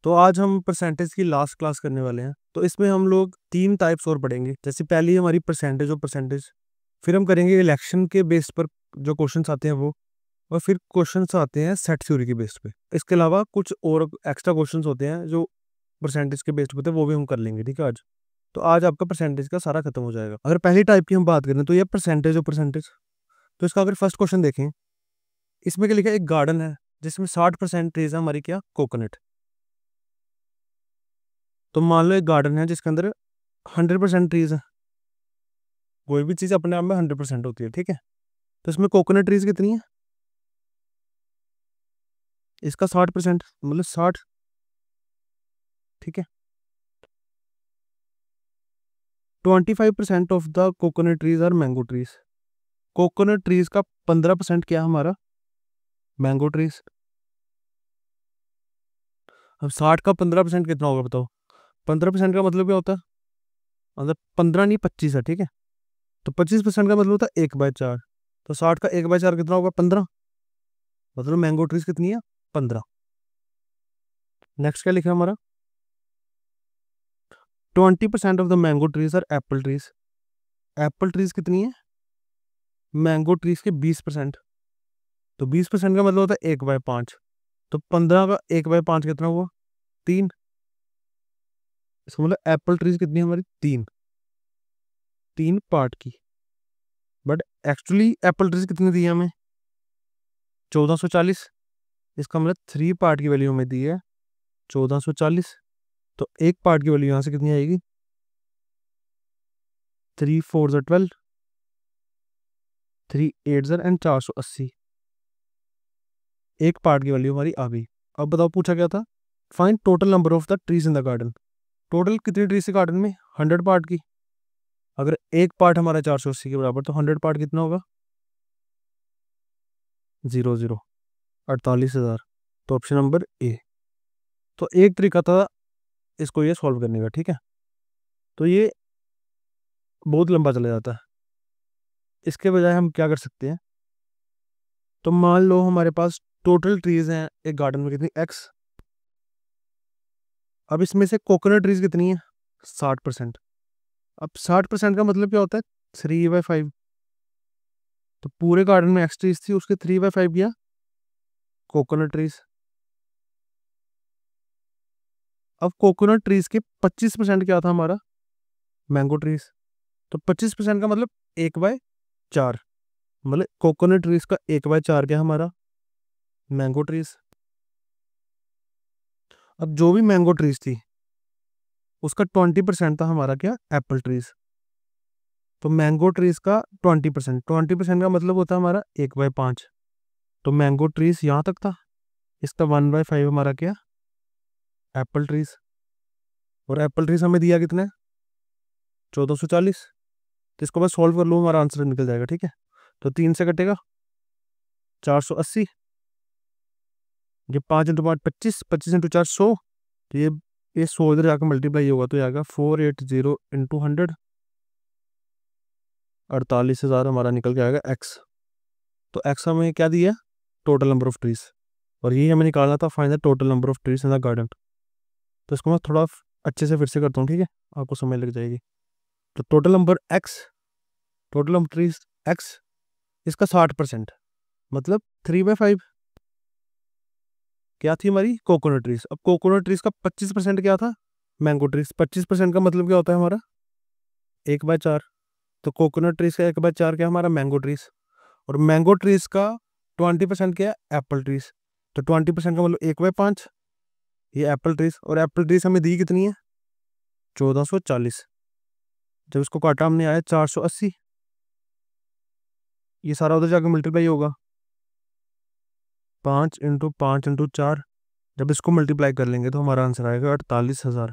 तो आज हम परसेंटेज की लास्ट क्लास करने वाले हैं। तो इसमें हम लोग 3 टाइप्स और पढ़ेंगे। जैसे पहली हमारी परसेंटेज और परसेंटेज, फिर हम करेंगे इलेक्शन के बेस पर जो क्वेश्चंस आते हैं वो, और फिर क्वेश्चंस आते हैं सेट थ्योरी के बेस पे। इसके अलावा कुछ और एक्स्ट्रा क्वेश्चंस होते हैं जो परसेंटेज के बेस पे होते हैं, वो भी हम कर लेंगे। ठीक है आज। तो आज आपका परसेंटेज का सारा खत्म हो जाएगा। अगर पहली टाइप की हम बात करें तो ये परसेंटेज और परसेंटेज। तो इसका अगर फर्स्ट क्वेश्चन देखें, इसमें क्या लिखा है, एक गार्डन है जिसमें 60% ट्रीज है हमारी क्या, कोकोनट। तो मान लो एक गार्डन है जिसके अंदर 100% ट्रीज है। कोई भी चीज अपने आप में 100% होती है, ठीक है। तो इसमें कोकोनट ट्रीज कितनी है, इसका 60%, मतलब 60। ठीक है। 25% of the coconut trees are mango trees. Coconut trees का 15% क्या है हमारा, मैंगो ट्रीज। अब 60 का 15% कितना होगा बताओ। 15% का मतलब क्या होता है, मतलब 15 नहीं 25 है, ठीक है। तो 25% का मतलब होता है 1/4। तो 60 का 1/4 कितना होगा, 15। मतलब मैंगो ट्रीज कितनी है, 15। नेक्स्ट क्या लिखा है हमारा, 20% of the mango trees are apple trees. Apple trees कितनी है, मैंगो ट्रीज के 20%। तो 20% का मतलब होता है 1/5। तो 15 का 1/5 कितना हुआ, 3। इसका मतलब एप्पल ट्रीज कितनी है हमारी, 3 पार्ट की। बट एक्चुअली एप्पल ट्रीज कितनी दी है हमें, 1440। इसका मतलब 3 पार्ट की वैल्यू हमें दी है 1440। तो एक पार्ट की वैल्यू यहाँ से कितनी आएगी, 3 4 12, 3 8 एंड 480। एक पार्ट की वैल्यू हमारी आ गई। अब बताओ पूछा क्या था, find total number of the trees in the garden. Total कितनी ट्रीज है गार्डन में, 100 पार्ट की। अगर एक पार्ट हमारा 480 के बराबर, तो 100 पार्ट कितना होगा, 0 48,000। तो ऑप्शन नंबर ए। तो एक तरीका था इसको ये सॉल्व करने का, ठीक है। तो ये बहुत लंबा चला जाता है। इसके बजाय हम क्या कर सकते हैं, तो मान लो हमारे पास टोटल ट्रीज हैं एक गार्डन में कितनी, एक्स। अब इसमें से कोकोनट ट्रीज कितनी है, 60%। अब 60% का मतलब क्या होता है, 3/5। तो पूरे गार्डन में एक्स ट्रीज थी, उसके 3/5 गया कोकोनट ट्रीज। अब कोकोनट ट्रीज के 25% क्या था हमारा, मैंगो ट्रीज। तो 25% का मतलब 1/4। मतलब कोकोनट ट्रीज का 1/4 क्या है हमारा, मैंगो ट्रीज। अब जो भी मैंगो ट्रीज थी उसका 20% था हमारा क्या, एप्पल ट्रीज। तो मैंगो ट्रीज का 20% का मतलब होता है हमारा 1/5। तो मैंगो ट्रीज यहाँ तक था, इसका 1/5 हमारा क्या, एप्पल ट्रीज। और एप्पल ट्रीज हमें दिया कितना है, 1440। तो इसको बस सॉल्व कर लो, हमारा आंसर निकल जाएगा, ठीक है। तो 3 से कटेगा 480, ये 5 × 5 25, 25 × 4 100। तो ये 100 इधर जाकर मल्टीप्लाई होगा तो आएगा 480 × 100, 48,000 हमारा निकल के आएगा एक्स। तो एक्स हमें क्या दिया, टोटल नंबर ऑफ ट्रीज। और यही हमें निकालना था, find the total number of trees in the garden. तो इसको मैं थोड़ा अच्छे से फिर से करता हूँ, ठीक है, आपको समय लग जाएगी। तो total number x, total number trees x, इसका 60%, मतलब 3/5 क्या थी हमारी, कोकोनट ट्रीज। अब कोकोनट ट्रीज का 25% क्या था, मैंगो ट्रीज। 25% का मतलब क्या होता है हमारा, 1/4। तो कोकोनट ट्रीज का 1/4 क्या है हमारा, मैंगो ट्रीज। और मैंगो ट्रीज का 20% क्या है, एप्पल ट्रीज। तो 20% का मतलब 1/5, ये एप्पल ट्रीज। और एप्पल ट्रीज हमें दी कितनी है, 1440। जब इसको काटा हमने आया 480, ये सारा उधर जाकर मल्टीप्लाई होगा, 5 × 5 × 4। जब इसको मल्टीप्लाई कर लेंगे तो हमारा आंसर आएगा 48,000।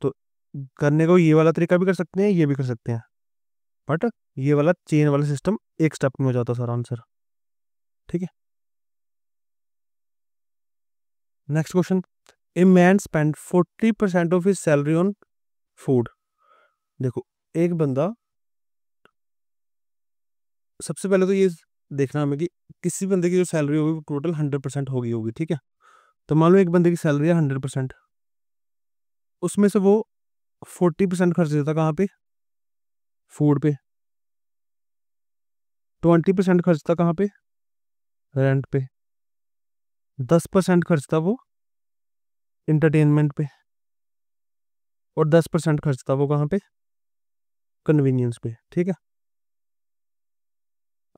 तो करने को ये वाला तरीका भी कर सकते हैं, ये भी कर सकते हैं, बट ये वाला चेन वाला सिस्टम एक स्टेप में हो जाता सारा आंसर, ठीक है। Next question, a man spend 40% of his salary on food. देखो एक बंदा, सबसे पहले तो ये देखना हमें कि किसी बंदे की जो सैलरी होगी वो टोटल 100% होगी, ठीक है। तो मान लो एक बंदे की सैलरी है 100%, उसमें से वो 40% खर्च देता कहाँ पे, फूड पे, 20% खर्चता कहाँ पे, रेंट पे, 10% खर्चता वो इंटरटेनमेंट पे, और 10% खर्चता वो कहाँ पे, कन्वीनियंस पे। ठीक है,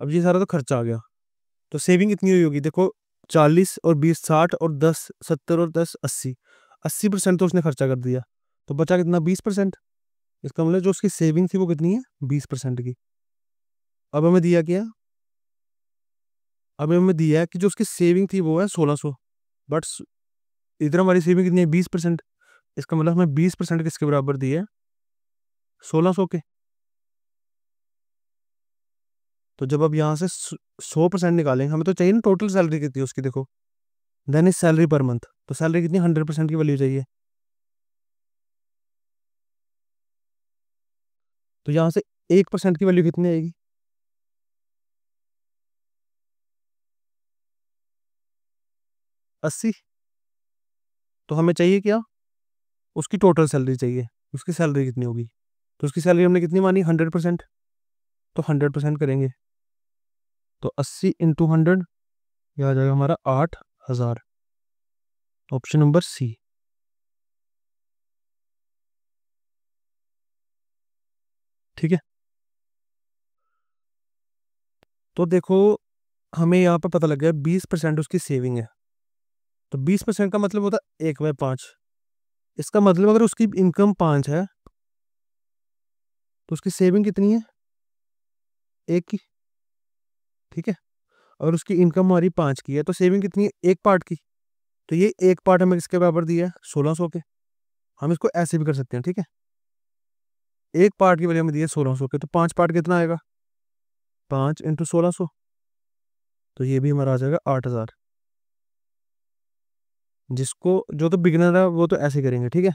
अब ये सारा तो खर्चा आ गया, तो सेविंग कितनी हुई होगी देखो, 40 और 20 60 और 10 70 और 10 80, 80% तो उसने खर्चा कर दिया, तो बचा कितना, 20%। इसका मतलब जो उसकी सेविंग थी वो कितनी है, 20% की। अब हमें दिया क्या, अब हमें दिया है कि जो उसकी सेविंग थी वो है 1600, बट इधर हमारी सेविंग कितनी है, 20%। इसका मतलब हमें 20% किसके बराबर दिए है, 1600 के। तो जब अब यहाँ से 100% निकालेंगे, हमें तो चाहिए ना टोटल सैलरी कितनी है उसकी, देखो then is salary per month, तो सैलरी कितनी, 100% की वैल्यू चाहिए। तो यहाँ से 1% की वैल्यू कितनी आएगी, 80। तो हमें चाहिए क्या, उसकी टोटल सैलरी चाहिए, उसकी सैलरी कितनी होगी, तो उसकी सैलरी हमने कितनी मानी, 100%, तो 100% करेंगे, तो 80 × 100, यह आ जाएगा हमारा 8000, ऑप्शन नंबर सी। ठीक है, तो देखो हमें यहाँ पर पता लग गया 20% उसकी सेविंग है, तो 20% का मतलब होता है 1/5। इसका मतलब अगर उसकी इनकम 5 है तो उसकी सेविंग कितनी है, एक की। ठीक है, और उसकी इनकम हमारी 5 की है, तो सेविंग कितनी है, एक पार्ट की। तो ये एक पार्ट हमें किसके बराबर दिया है, 1600 के। हम इसको ऐसे भी कर सकते हैं, ठीक है, एक पार्ट की वजह हमें दी है 1600 के, तो 5 पार्ट कितना आएगा, 5 × 1600, तो ये भी हमारा आ जाएगा 8000। जिसको जो तो बिगिनर है वो तो ऐसे करेंगे, ठीक है,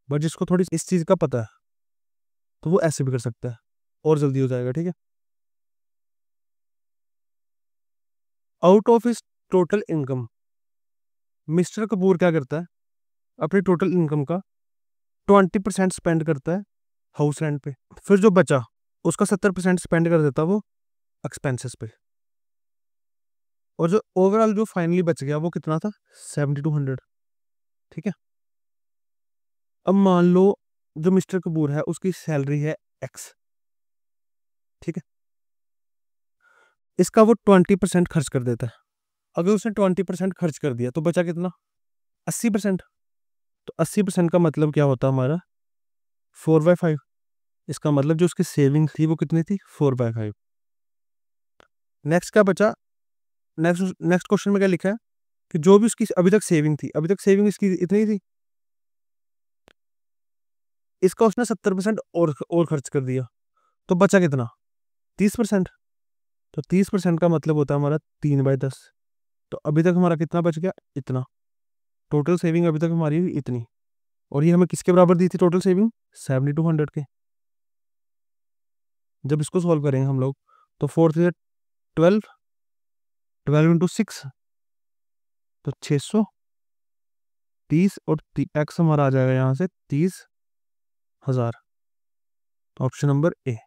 बट जिसको थोड़ी इस चीज़ का पता है तो वो ऐसे भी कर सकता है, और जल्दी हो जाएगा। ठीक है, आउट ऑफ इस टोटल इनकम, मिस्टर कपूर क्या करता है, अपनी टोटल इनकम का 20% स्पेंड करता है हाउस रेंट पे, फिर जो बचा उसका 70% स्पेंड कर देता है वो एक्सपेंसेस पे, और जो ओवरऑल जो फाइनली बच गया वो कितना था, 7200। ठीक है, अब मान लो जो मिस्टर कपूर है उसकी सैलरी है एक्स। ठीक है, इसका वो 20% खर्च कर देता है, अगर उसने 20% खर्च कर दिया तो बचा कितना, 80%। तो 80% का मतलब क्या होता है हमारा, 4/5। इसका मतलब जो उसकी सेविंग थी वो कितनी थी, 4/5। नेक्स्ट क्या बचा, नेक्स्ट नेक्स्ट क्वेश्चन में क्या लिखा है कि जो भी उसकी अभी तक सेविंग थी, अभी तक सेविंग इसकी इतनी थी, इसका उसने 70% और खर्च कर दिया, तो बचा कितना, 30%। तो 30% का मतलब होता है हमारा 3/10। तो अभी तक हमारा कितना बच गया, इतना। टोटल सेविंग अभी तक हमारी हुई इतनी, और ये हमें किसके बराबर दी थी टोटल सेविंग, 7200 के। जब इसको सॉल्व करेंगे हम लोग, तो 4 से 12, 12 × 6, तो 630, और एक्स हमारा आ जाएगा यहाँ से 30,000, ऑप्शन नंबर ए।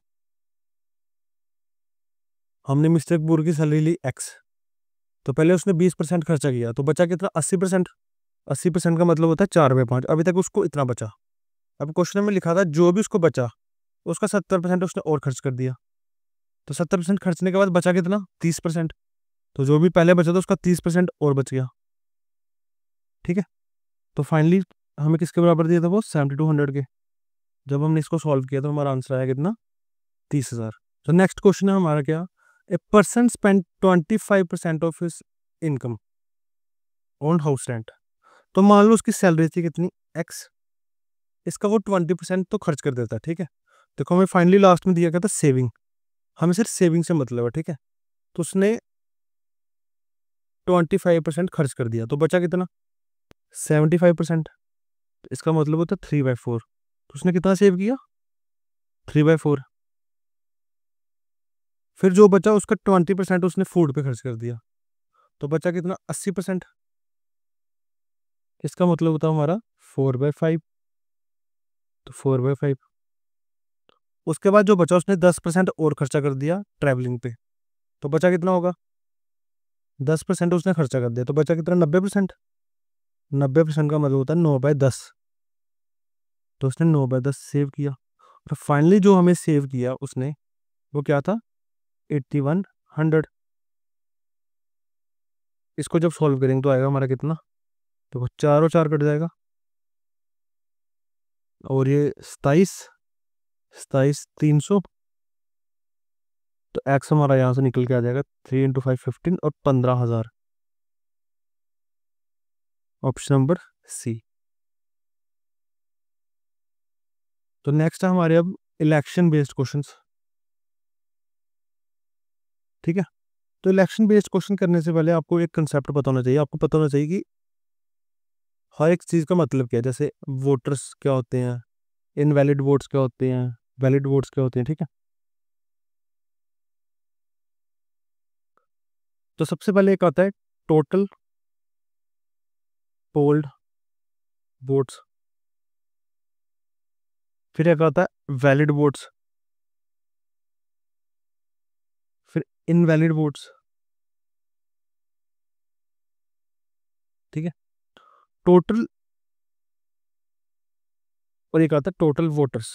हमने मिस्टर कपूर की सैलरी ली एक्स, तो पहले उसने 20% खर्चा किया, तो बचा कितना, 80%। 80% का मतलब होता है 4/5, अभी तक उसको इतना बचा। अब क्वेश्चन में लिखा था जो भी उसको बचा उसका 70% उसने और खर्च कर दिया, तो 70% खर्चने के बाद बचा कितना, 30%। तो जो भी पहले बचा था उसका 30% और बच गया। ठीक है, तो फाइनली हमें किसके बराबर दिया था वो, 7200 के। जब हमने इसको सॉल्व किया तो हमारा आंसर आया कितना, 30,000। तो नेक्स्ट क्वेश्चन है हमारा क्या, a person spend 25% of his income on house rent. तो मान लो उसकी सैलरी थी कितनी, एक्स, इसका वो 20% तो खर्च कर देता है। ठीक है, देखो हमें फाइनली लास्ट में दिया गया था सेविंग, हमें सिर्फ सेविंग से मतलब है। ठीक है, तो उसने 25% खर्च कर दिया, तो बचा कितना, 75%। इसका मतलब होता है 3/4। तो उसने कितना सेव किया, 3/4। फिर जो बचा उसका 20% उसने फूड पे खर्च कर दिया, तो बचा कितना, 80%। इसका मतलब होता है हमारा 4/5, तो 4/5। उसके बाद जो बचा उसने 10% और खर्चा कर दिया ट्रैवलिंग पे, तो बचा कितना होगा? 10% उसने खर्चा कर दिया, तो बचा कितना? 90%। 90% का मतलब होता है 9/10। तो उसने 9/10 सेव किया, और फाइनली जो हमें सेव किया उसने, वो क्या था? 8100। इसको जब सॉल्व करेंगे तो आएगा हमारा कितना? तो 4 और 4 कट जाएगा, और ये 27, 300। तो एक्स हमारा यहाँ से निकल के आ जाएगा 3 × 5 15, और 15,000। Option number C. तो नेक्स्ट है हमारे अब इलेक्शन बेस्ड क्वेश्चंस। ठीक है, तो इलेक्शन बेस्ड क्वेश्चन करने से पहले आपको एक कंसेप्ट पता होना चाहिए। आपको पता होना चाहिए कि हर एक चीज़ का मतलब क्या है। जैसे वोटर्स क्या होते हैं, इनवैलिड वोट्स क्या होते हैं, वैलिड वोट्स क्या होते हैं। ठीक है, तो सबसे पहले एक आता है टोटल पोल्ड वोट्स, फिर एक आता है वैलिड वोट्स, फिर इनवैलिड वोट्स। ठीक है, टोटल, और एक आता है टोटल वोटर्स।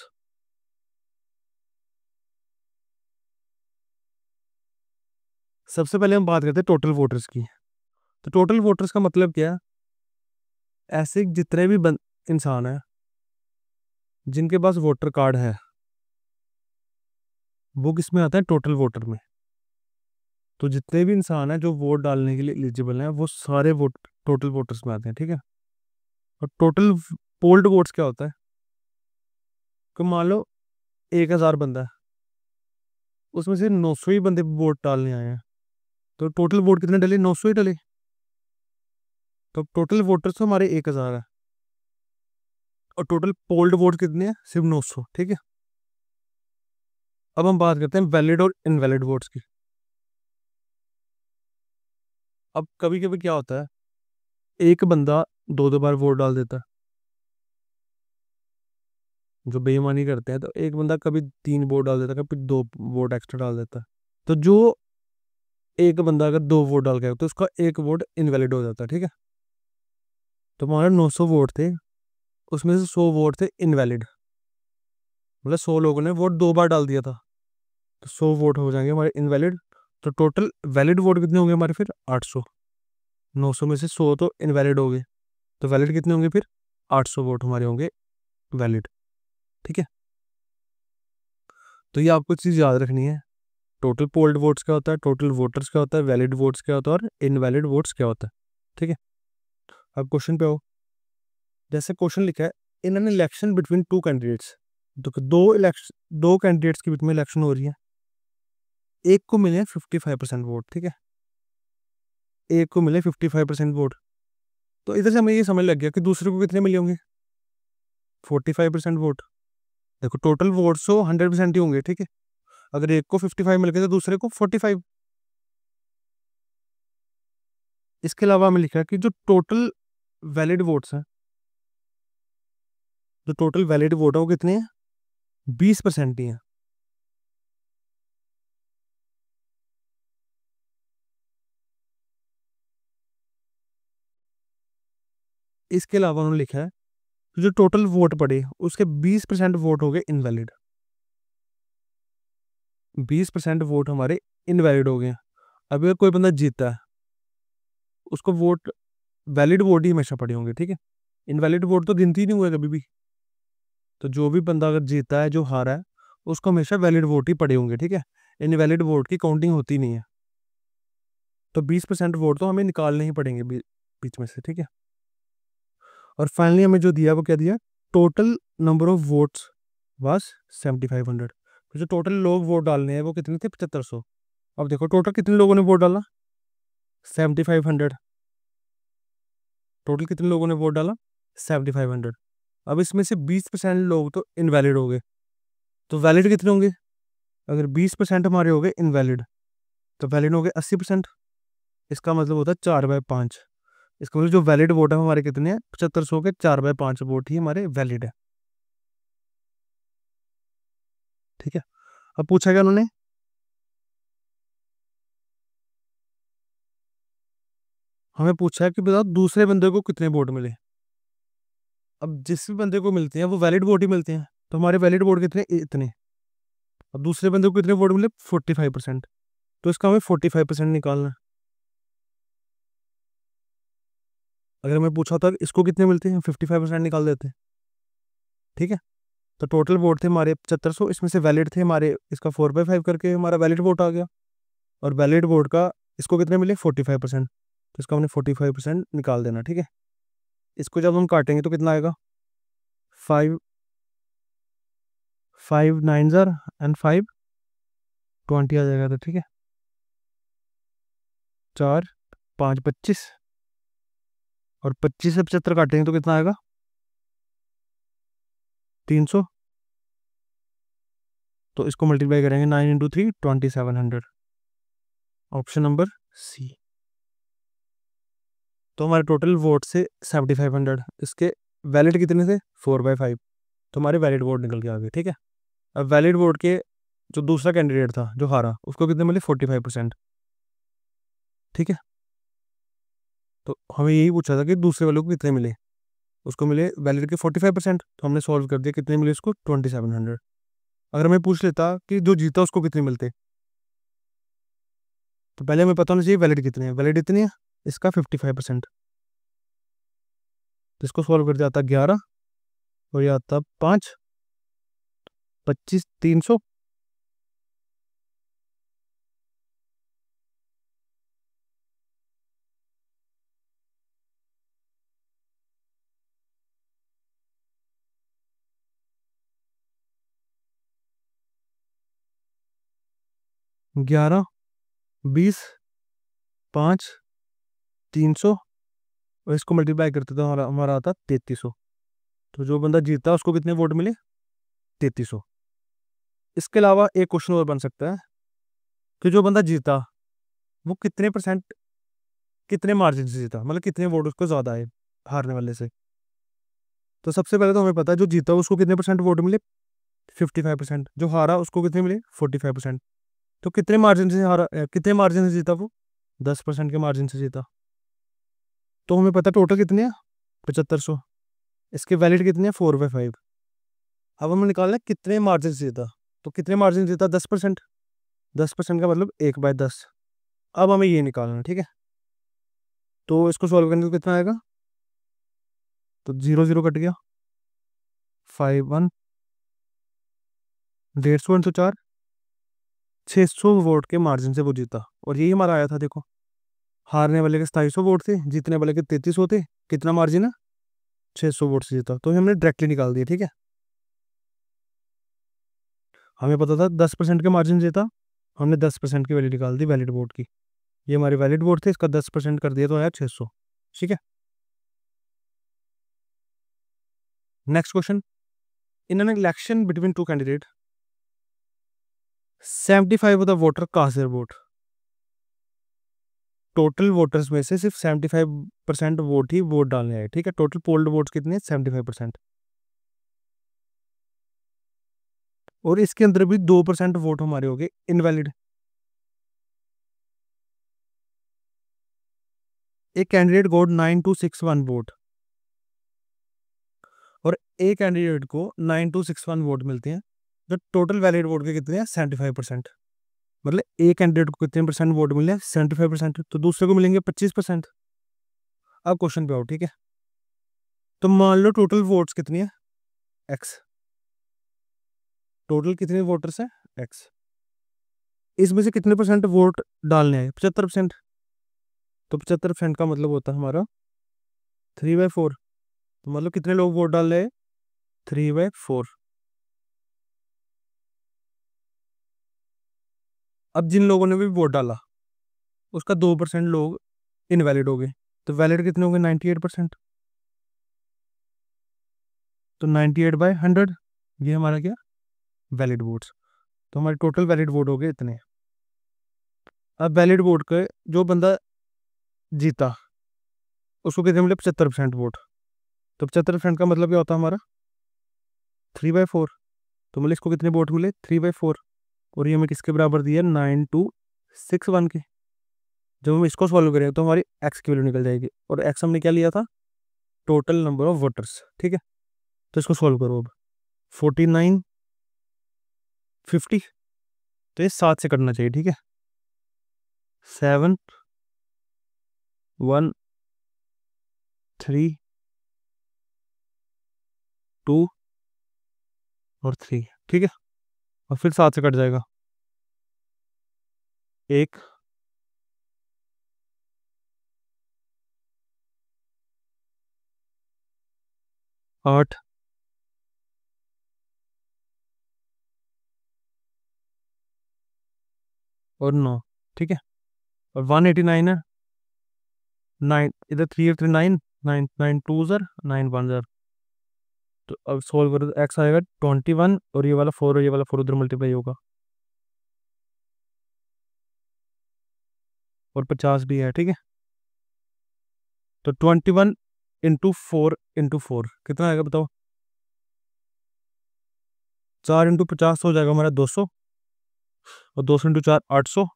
सबसे पहले हम बात करते हैं टोटल वोटर्स की। तो टोटल वोटर्स का मतलब क्या है? ऐसे जितने भी इंसान हैं जिनके पास वोटर कार्ड है, वो किस में आता है? टोटल वोटर में। तो जितने भी इंसान हैं जो वोट डालने के लिए एलिजिबल हैं, वो सारे वोट टोटल वोटर्स में आते हैं। ठीक है, और टोटल पोल्ड वोट्स क्या होता है? कि मान लो 1,000 बंदा है, उसमें से 900 ही बंदे वोट डालने आए हैं, तो टोटल वोट कितने डले? 900 ही डले। तो टोटल वोटर्स तो हमारे 1,000 है, और टोटल पोल्ड वोट कितने हैं? सिर्फ 900। ठीक है, अब हम बात करते हैं वैलिड और इनवैलिड वोट्स की। अब कभी कभी क्या होता है, एक बंदा 2-2 बार वोट डाल देता है। जो बेईमानी करते हैं, तो एक बंदा कभी 3 वोट डाल देता है, कभी 2 वोट एक्स्ट्रा डाल देता है। तो जो एक बंदा अगर 2 वोट डाल के आए, तो उसका एक वोट इनवैलिड हो जाता है। ठीक है, तो हमारे 900 वोट थे, उसमें से 100 वोट थे इनवैलिड, मतलब 100 लोगों ने वोट 2 बार डाल दिया था, तो 100 वोट हो जाएंगे हमारे इनवैलिड। तो टोटल वैलिड वोट कितने होंगे हमारे फिर? 800। 900 में से 100 तो इनवैलिड हो गए, तो वैलिड कितने होंगे फिर? 800 वोट हमारे होंगे वैलिड। ठीक है, तो ये आपको चीज़ याद रखनी है। टोटल पोल्ड वोट्स क्या होता है, टोटल वोटर्स क्या होता है, वैलिड वोट्स क्या होता है, और इनवैलिड वोट्स क्या होता है। ठीक है, अब क्वेश्चन पे आओ। जैसे क्वेश्चन लिखा है, इन एन इलेक्शन बिटवीन 2 कैंडिडेट्स। तो दो कैंडिडेट्स के बीच में इलेक्शन हो रही है, एक को मिले 55% वोट। ठीक है, एक को मिले 55% वोट, तो इधर से हमें ये समझ लग गया कि दूसरे को कितने मिले होंगे? 45% वोट। देखो टोटल वोट्स तो 100% ही होंगे। ठीक है, अगर एक को 55 मिल गए तो दूसरे को 45। इसके अलावा हमें लिखा है कि जो टोटल वैलिड वोट्स हैं, जो टोटल वैलिड वोट है वो कितने हैं? 20% ही हैं। इसके अलावा उन्होंने लिखा है कि जो टोटल वोट पड़े उसके 20% वोट हो गए इनवैलिड। 20% वोट हमारे इनवैलिड हो गए। अब अगर कोई बंदा जीता है, उसको वोट, वैलिड वोट ही हमेशा पड़े होंगे। ठीक है, इनवैलिड वोट तो गिनती ही नहीं हुए कभी भी। तो जो भी बंदा अगर जीता है, जो हारा है, उसको हमेशा वैलिड वोट ही पड़े होंगे। ठीक है, इनवैलिड वोट की काउंटिंग होती नहीं है। तो 20% वोट तो हमें निकालने ही पड़ेंगे बीच में से। ठीक है, और फाइनली हमें जो दिया वो क्या दिया? Total number of votes was 7500। तो जो टोटल लोग वोट डालने हैं वो कितने थे? 7500। अब देखो टोटल कितने लोगों ने वोट डाला? 7500। टोटल कितने लोगों ने वोट डाला? 7500। अब इसमें से 20% लोग तो इनवैलिड हो गए, तो वैलिड कितने होंगे? अगर 20% हमारे हो गए इनवैलिड, तो वैलिड हो गए 80%। इसका मतलब होता है 4/5। इसका मतलब जो वैलिड वोट है हमारे कितने हैं, 7500 के 4/5 वोट ही हमारे वैलिड है। ठीक है, अब पूछा क्या उन्होंने, हमें पूछा है कि बताओ दूसरे बंदे को कितने वोट मिले। अब जिस भी बंदे को मिलते हैं वो वैलिड वोट ही मिलते हैं, तो हमारे वैलिड वोट कितने, इतने। अब दूसरे बंदे को कितने वोट मिले, 45%। तो इसका हमें 45% निकालना है। अगर हमें पूछा होता इसको कितने मिलते हैं, 55% निकाल देते हैं। ठीक है, तो टोटल वोट थे हमारे 7500, इसमें से वैलिड थे हमारे, इसका 4/5 करके हमारा वैलिड वोट आ गया। और वैलिड वोट का इसको कितने मिले, 45%। तो इसका हमने 45% निकाल देना। ठीक है, इसको जब हम काटेंगे तो कितना आएगा, 5 5 9 एंड 5 20 आ जाएगा। तो ठीक है, 4 5 25, और 25 से 75 काटेंगे तो कितना आएगा, 300। तो इसको मल्टीप्लाई करेंगे, 9 × 3 2700, ऑप्शन नंबर सी। तो हमारे टोटल वोट से 7500, इसके वैलिड कितने थे, 4/5। तो हमारे वैलिड वोट निकल के आ गए। ठीक है, अब वैलिड वोट के जो दूसरा कैंडिडेट था जो हारा, उसको कितने मिले, 45%। ठीक है, तो हमें यही पूछा था कि दूसरे वालों को कितने मिले, उसको मिले वैलिड के 45%। तो हमने सॉल्व कर दिया, कितने मिले उसको, 2700। अगर हमें पूछ लेता कि जो जीता उसको कितने मिलते, तो पहले हमें पता होना चाहिए वैलिड कितने हैं, वैलिड इतनी है, इसका 55%। तो इसको सॉल्व कर जाता 11, और ये आता 5 25 300। 11 20 5 300, और इसको मल्टीप्लाई करते तो हमारा हमारा आता 3300। तो जो बंदा जीता उसको कितने वोट मिले, 3300। इसके अलावा एक क्वेश्चन और बन सकता है कि जो बंदा जीता वो कितने परसेंट, कितने मार्जिन से जीता, मतलब कितने वोट उसको ज़्यादा आए हारने वाले से। तो सबसे पहले तो हमें पता है जो जीता उसको कितने परसेंट वोट मिले, 55%। जो हारा उसको कितने मिले, 45%। तो कितने मार्जिन से हारा, कितने मार्जिन से जीता वो, 10% के मार्जिन से जीता। तो हमें पता टोटल कितने हैं, 7500। इसके वैलिड कितने हैं, 4/5। अब हमें निकालना है कितने मार्जिन से जीता। तो कितने मार्जिन से जीता, 10%। 10% का मतलब 1/10। अब हमें ये निकालना है। ठीक है, तो इसको सॉल्व करने को कितना आएगा, तो 0 0 कट गया, 5 1, 150 × 4, 600 वोट के मार्जिन से वो जीता। और यही हमारा आया था, देखो हारने वाले के 2700 वोट थे, जीतने वाले के 3300 थे, कितना मार्जिन है, 600 वोट से जीता। तो हमने डायरेक्टली निकाल दिया। ठीक है, हमें पता था 10% के मार्जिन से जीता, हमने 10% की वैल्यू निकाल दी वैलिड वोट की। ये हमारे वैलिड वोट थे, इसका 10% कर दिया तो आया 600। ठीक है, next question, in an election between two candidate 75 of the voter cast their vote. Total voters में से सिर्फ 75% वोट ही वोट डालने आए। ठीक है, टोटल पोल्ड वोट्स कितने हैं, 75%। और इसके अंदर भी 2% वोट हमारे हो गए इनवैलिड। एक कैंडिडेट गोट 9261 वोट, और एक कैंडिडेट को 9261 वोट मिलते हैं। तो टोटल वैलिड वोट के कितने हैं, 75%। मतलब एक कैंडिडेट को कितने परसेंट वोट मिले, 75%। तो दूसरे को मिलेंगे 25%। अब क्वेश्चन पे आओ। ठीक है, तो मान लो टोटल वोट्स कितनी है, एक्स। टोटल कितने वोटर्स हैं, एक्स। इसमें से कितने परसेंट वोट डालने आए, 75%। तो 75% का मतलब होता है हमारा 3/4। तो मतलब कितने लोग वोट डाल रहे हैं, 3/4। अब जिन लोगों ने भी वोट डाला उसका 2% लोग इनवैलिड हो गए। तो वैलिड कितने हो गए, 98%। तो 98/100, ये हमारा क्या, वैलिड वोट्स। तो हमारे टोटल वैलिड वोट हो गए इतने। अब वैलिड वोट के जो बंदा जीता उसको कितने मिले 75% वोट। तो 75% का मतलब क्या होता है हमारा 3/4। तो मतलब इसको कितने वोट मिले 3/4। और ये हमें किसके बराबर दिया 9261 के। जब हम इसको सॉल्व करेंगे तो हमारी एक्स की वैल्यू निकल जाएगी, और एक्स हमने क्या लिया था टोटल नंबर ऑफ वोटर्स। ठीक है, तो इसको सॉल्व करो अब 4950। तो ये 7 से कटना चाहिए। ठीक है, 7 1 3 2 और 3। ठीक है, और फिर 7 से कट जाएगा 1 8 और 9। ठीक है, और 189 है, 9 इधर 3 3 9 9 9 2 ज़र 9 1 ज़र। तो अब सोल्व करो तो एक्स आएगा 21, और ये वाला 4 और ये वाला 4 उधर मल्टीप्लाई होगा, और 50 भी है। ठीक है, तो 21 इंटू 4 कितना आएगा बताओ। 4 इंटू 50 हो जाएगा हमारा 200, और 200 इंटू 4 800।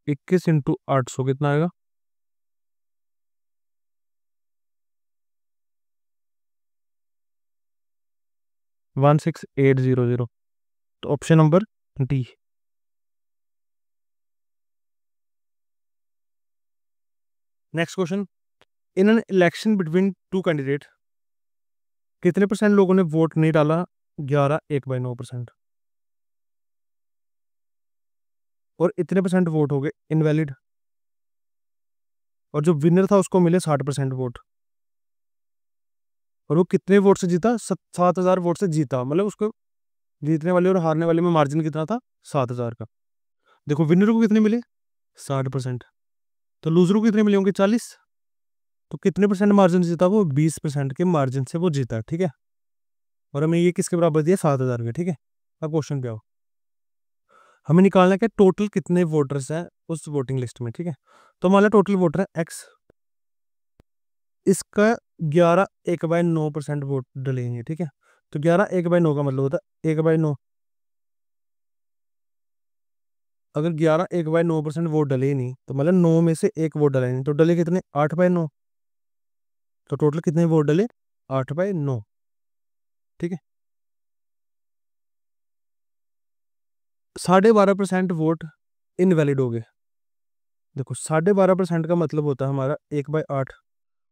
21 इंटू 800 कितना आएगा 16800। तो option number D. Next question, in an election between two candidate कितने परसेंट लोगों ने वोट नहीं डाला 11 1/9%, और इतने परसेंट वोट हो गए इनवैलिड, और जो विनर था उसको मिले 60% वोट। और वो कितने वोट से जीता 7000 वोट से जीता, मतलब उसको जीतने वाले और हारने वाले में मार्जिन कितना था 7000 का। देखो विनर को कितने मिले 60%, तो लूजर को कितने मिले होंगे 40। तो कितने परसेंट मार्जिन जीता वो 20% के मार्जिन से वो जीता। ठीक है, और हमें ये किसके बराबर दिया 7000 के। ठीक है, अब क्वेश्चन पे आओ, हमें निकालना है कि टोटल कितने वोटर्स हैं उस वोटिंग लिस्ट में। ठीक है, तो हमारा टोटल वोटर है एक्स, इसका 11 1/9% वोट डलेंगे। ठीक है, तो 11 1/9 का मतलब होता है 1/9। अगर 11 1/9% वोट डले ही नहीं, तो मतलब 9 में से एक वोट डले नहीं, तो डले कितने 8/9। तो टोटल कितने वोट डले 8/9। ठीक है, 12.5% वोट इनवैलिड हो गए। देखो 12.5% का मतलब होता है हमारा 1/8,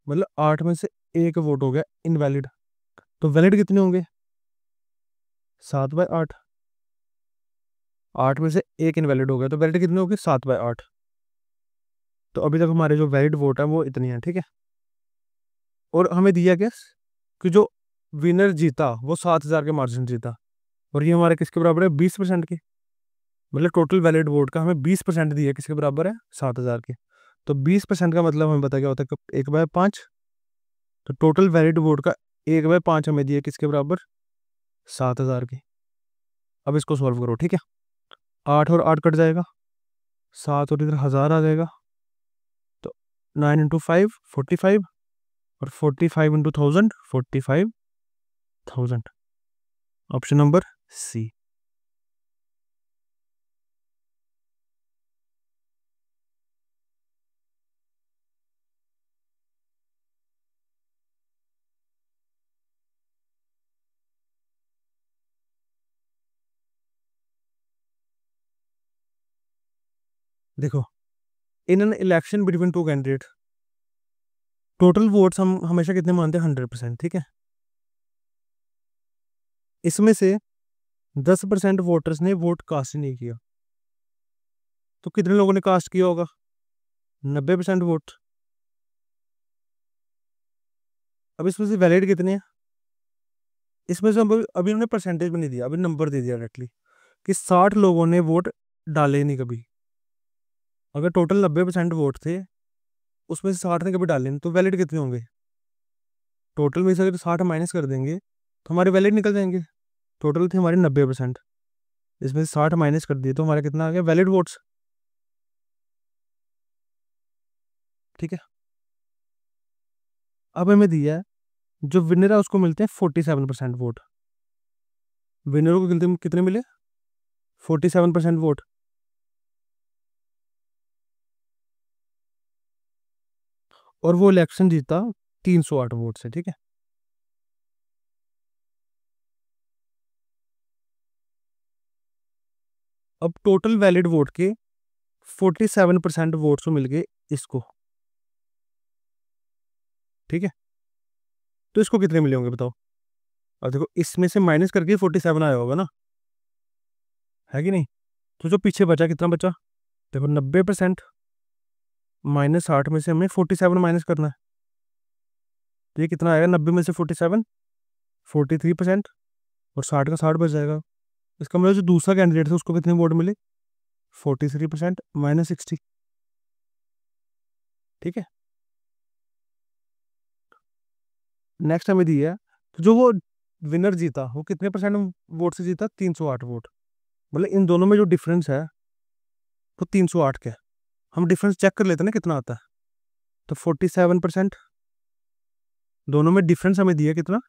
मतलब 8 में से एक वोट हो गया इनवैलिड। तो वैलिड कितने होंगे 7/8। 8 में से एक इनवैलिड हो गया, तो वैलिड कितने होंगे 7/8। तो अभी तक हमारे जो वैलिड वोट है वो इतनी है। ठीक है, और हमें दिया क्या कि जो विनर जीता वो 7000 के मार्जिन जीता, और ये हमारे किसके बराबर है 20% के। मतलब टोटल वैलिड वोट का हमें 20% दिया, किसके बराबर है 7000 के। तो 20% का मतलब हमें पता क्या होता है 1/5। तो टोटल वैलिड वोट का 1/5 हमें दिया किसके बराबर 7000 के। अब इसको सॉल्व करो। ठीक है, 8 और 8 कट जाएगा, 7 और इधर 1000 आ जाएगा, तो 9 इंटू 5 45, और 45 इंटू 1000 45,000। Option number C. देखो in an election between two candidate total votes हम हमेशा कितने मानते हैं 100%। ठीक है, इसमें से 10% वोटर्स ने वोट कास्ट नहीं किया, तो कितने लोगों ने कास्ट किया होगा 90% वोट। अब इसमें से वैलिड कितने हैं, इसमें से अभी उन्होंने परसेंटेज भी नहीं दिया, अभी नंबर दे दिया डायरेक्टली कि 60 लोगों ने वोट डाले नहीं कभी। अगर टोटल 90% वोट थे उसमें से 60 ने कभी डाले नहीं, तो वैलिड कितने होंगे। टोटल में से अगर 60 माइनस कर देंगे तो हमारे वैलिड निकल जाएंगे। टोटल थे हमारे 90%, इसमें से 60 माइनस कर दिए तो हमारा कितना आ गया वैलिड वोट्स। ठीक है, अब हमें दिया है जो विनर है उसको मिलते हैं 47% वोट। विनर को कितने मिले? 47% वोट। और वो इलेक्शन जीता 308 वोट से, ठीक है। अब टोटल वैलिड वोट के 47% वोट्स मिल गए इसको, ठीक है। तो इसको कितने मिले होंगे बताओ। और देखो इसमें से माइनस करके 47 आया होगा ना, है कि नहीं। तो जो पीछे बचा कितना बचा, देखो 90%, -60 में से हमें 47 माइनस करना है। तो ये कितना आएगा, 90 में से 47, 43%। और 60 का 60 बच जाएगा। इसका मतलब जो दूसरा कैंडिडेट था उसको कितने वोट मिले, 43% -60, ठीक है। नेक्स्ट हमें दिया है, तो जो वो विनर जीता वो कितने परसेंट वोट से जीता, 308 वोट। मतलब इन दोनों में जो डिफरेंस है वो 308 का है। हम डिफरेंस चेक कर लेते हैं ना कितना आता है। तो 47%, दोनों में डिफरेंस हमें दिया कितना,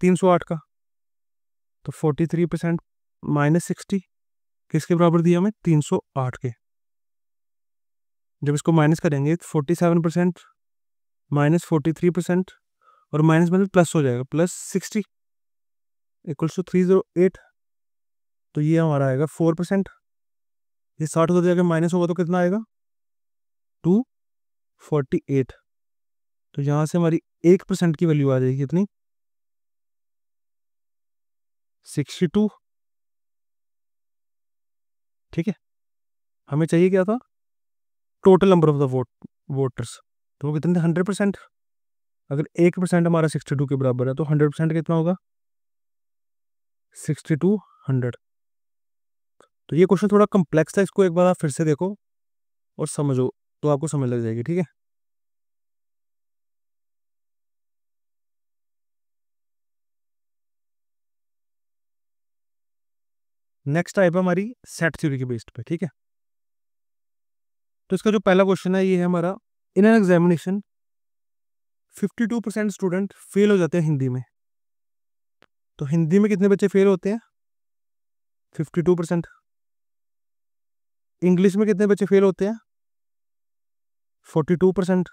308 का। तो 43% -60 किसके बराबर दिया हमें, 308 के। जब इसको माइनस करेंगे 47% -43%, और माइनस मतलब प्लस हो जाएगा, +60 इक्वल्स टू 308। तो ये हमारा आएगा 4%। ये 60 को जाकर माइनस होगा तो कितना आएगा, 248। तो यहाँ से हमारी 1% की वैल्यू आ जाएगी कितनी, 62, ठीक है। हमें चाहिए क्या था, total number of the voters. तो वो कितने थे, 100%। अगर 1% हमारा 62 के बराबर है तो 100% कितना होगा, 6200। तो ये क्वेश्चन थोड़ा कम्प्लेक्स था, इसको एक बार आप फिर से देखो और समझो तो आपको समझ लग जाएगी, ठीक है। नेक्स्ट टाइप है हमारी सेट थ्योरी के बेस्ड पे, ठीक है। तो इसका जो पहला क्वेश्चन है ये है हमारा, in an examination 52% student fail हो जाते हैं हिंदी में। तो हिंदी में कितने बच्चे फेल होते हैं, 52%। इंग्लिश में कितने बच्चे फेल होते हैं, 42%।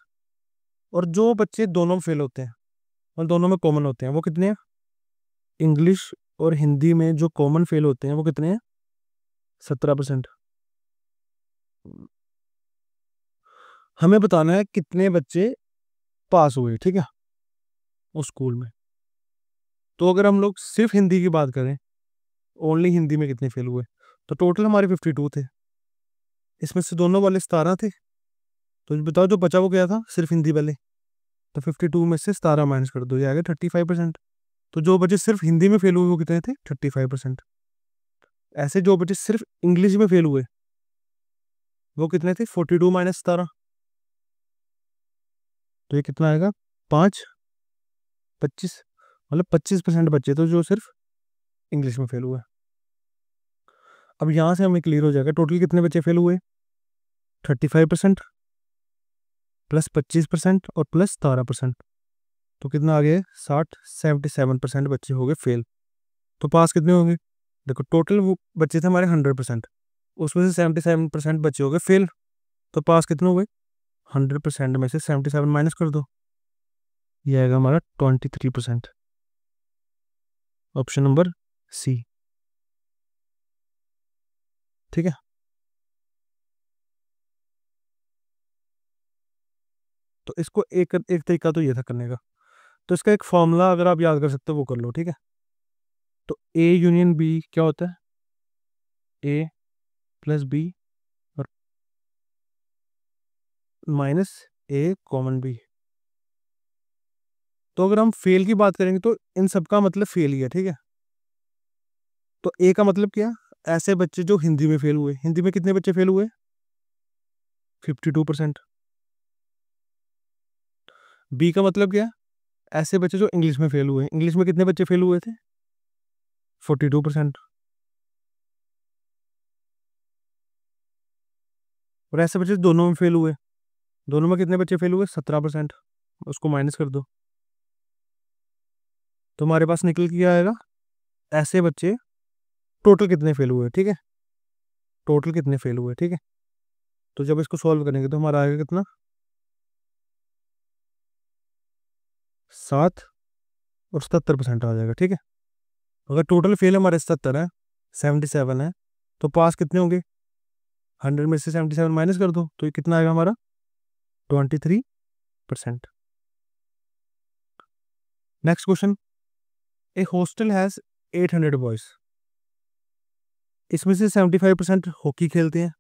और जो बच्चे दोनों में फेल होते हैं और दोनों में कॉमन होते हैं वो कितने हैं, इंग्लिश और हिंदी में जो कॉमन फेल होते हैं वो कितने हैं, 17%। हमें बताना है कितने बच्चे पास हुए, ठीक है, उस स्कूल में। तो अगर हम लोग सिर्फ हिंदी की बात करें, ओनली हिंदी में कितने फेल हुए, तो टोटल हमारे 52 थे। इसमें से दोनों वाले 17 थे। तो बताओ जो बचा वो क्या था, सिर्फ हिंदी वाले। तो 52 में से 17 माइनस कर दो, ये आ गया 35%। तो जो बच्चे सिर्फ हिंदी में फेल हुए वो कितने थे, 35%। ऐसे जो बच्चे सिर्फ इंग्लिश में फेल हुए वो कितने थे, 42 माइनस 17। तो ये कितना आएगा, 5, 25। मतलब 25% बच्चे तो जो सिर्फ इंग्लिश में फेल हुए। अब यहाँ से हमें क्लियर हो जाएगा टोटल कितने बच्चे फेल हुए, 35% प्लस 25% और प्लस 17%। तो कितना आ गया, 77% बच्चे हो गए फेल। तो पास कितने होंगे, देखो टोटल वो बच्चे थे हमारे 100%, उसमें से 77% बच्चे हो गए फेल। तो पास कितने हो गए, 100% में से 77 माइनस कर दो, ये आएगा हमारा 23%। ऑप्शन नंबर सी, ठीक है। तो इसको एक एक तरीका तो ये था करने का। तो इसका एक फॉर्मूला अगर आप याद कर सकते हो वो कर लो, ठीक है। तो ए यूनियन बी क्या होता है, ए प्लस बी और माइनस ए कॉमन बी। तो अगर हम फेल की बात करेंगे तो इन सब का मतलब फेल ही है, ठीक है। तो ए का मतलब क्या, ऐसे बच्चे जो हिंदी में फेल हुए। हिंदी में कितने बच्चे फेल हुए, 52%। बी का मतलब क्या, ऐसे बच्चे जो इंग्लिश में फेल हुए। इंग्लिश में कितने बच्चे फेल हुए थे, 42%। और ऐसे बच्चे दोनों में फेल हुए, दोनों में कितने बच्चे फेल हुए, 17%। उसको माइनस कर दो, तो हमारे पास निकल के क्या आएगा, ऐसे बच्चे टोटल कितने फेल हुए, ठीक है, टोटल कितने फेल हुए, ठीक है। तो जब इसको सॉल्व करेंगे तो हमारा आएगा कितना, 7 और 77% आ जाएगा, ठीक है। अगर टोटल फेल हमारे 77 है, 77 है, तो पास कितने होंगे, 100 में से 77 माइनस कर दो, तो ये कितना आएगा हमारा, 23%। Next question, A hostel has 800 boys, इसमें से 75% हॉकी खेलते हैं,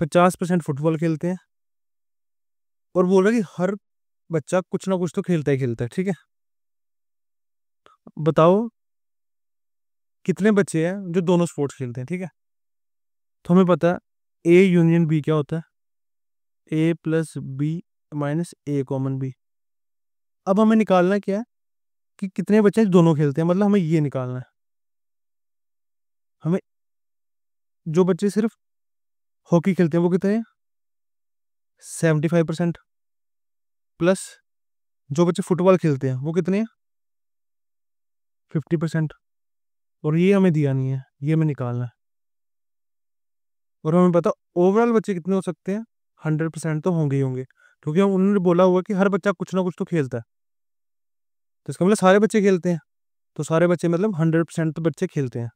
50% फुटबॉल खेलते हैं, और बोल रहा है कि हर बच्चा कुछ ना कुछ तो खेलता ही खेलता है, ठीक है। बताओ कितने बच्चे हैं जो दोनों स्पोर्ट्स खेलते हैं, ठीक है। तो हमें पता है ए यूनियन बी क्या होता है, ए plus B minus A common B. अब हमें निकालना क्या है कि कितने बच्चे दोनों खेलते हैं, मतलब हमें ये निकालना है, हमें जो बच्चे सिर्फ हॉकी खेलते हैं वो कितने हैं, 75%, प्लस जो बच्चे फुटबॉल खेलते हैं वो कितने हैं, 50%। और ये हमें दिया नहीं है, ये हमें निकालना है। और हमें पता ओवरऑल बच्चे कितने हो सकते हैं, 100% तो होंगे ही होंगे, क्योंकि हम उन्होंने बोला हुआ कि हर बच्चा कुछ ना कुछ तो खेलता है, तो इसका मतलब सारे बच्चे खेलते हैं, तो सारे बच्चे मतलब 100% तो बच्चे खेलते हैं।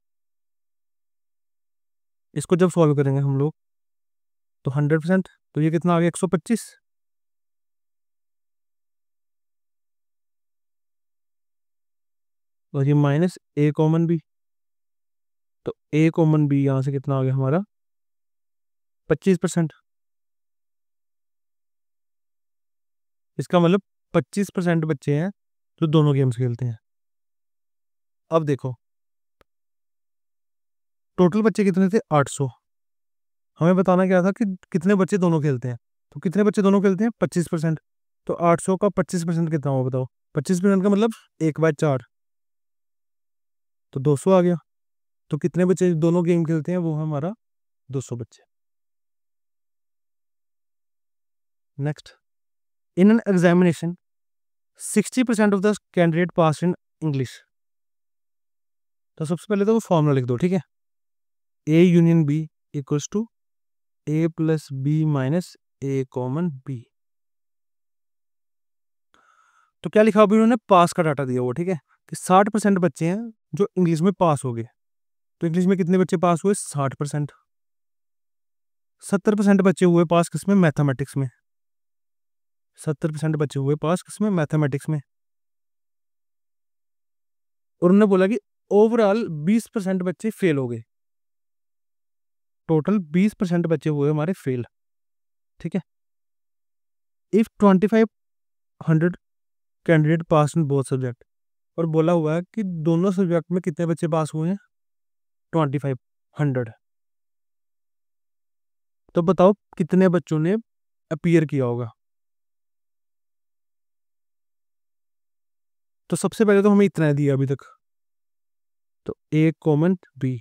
इसको जब सॉल्व करेंगे हम लोग तो 100%, तो ये कितना आ गया, 125। और ये माइनस ए कॉमन बी, तो ए कॉमन बी यहाँ से कितना आ गया हमारा, 25%। इसका मतलब 25% बच्चे हैं जो दोनों गेम्स खेलते हैं। अब देखो टोटल बच्चे कितने थे, 800। हमें बताना क्या था कि कितने बच्चे दोनों खेलते हैं, तो कितने बच्चे दोनों खेलते हैं, 25%। तो 800 का 25% कितना होगा बताओ, 25% का मतलब 1/4, तो 200 आ गया। तो कितने बच्चे दोनों गेम खेलते हैं, वो हमारा 200 बच्चे। Next, in an examination 60% of the candidate pass in English. तो सबसे पहले तो वो फॉर्मूला लिख दो, ठीक है, A union B equals to A plus B minus A common B. तो क्या लिखा, अभी उन्होंने पास का डाटा दिया हुआ, ठीक है, कि 60% बच्चे हैं जो इंग्लिश में पास हो गए। तो इंग्लिश में कितने बच्चे पास हुए, 60%। 70% बच्चे हुए पास किसमें, मैथमेटिक्स में। 70% बच्चे हुए पास किसमें, मैथमेटिक्स में। और उन्होंने बोला कि ओवरऑल 20% बच्चे फेल हो गए, टोटल 20% बच्चे हुए हमारे फेल, ठीक है। If 2500 candidate pass in both subject, और बोला हुआ है कि दोनों सब्जेक्ट में कितने बच्चे पास हुए हैं, 2500। तो बताओ कितने बच्चों ने अपीयर किया होगा। तो सबसे पहले तो हमें इतना दिया अभी तक, तो ए कॉमन बी,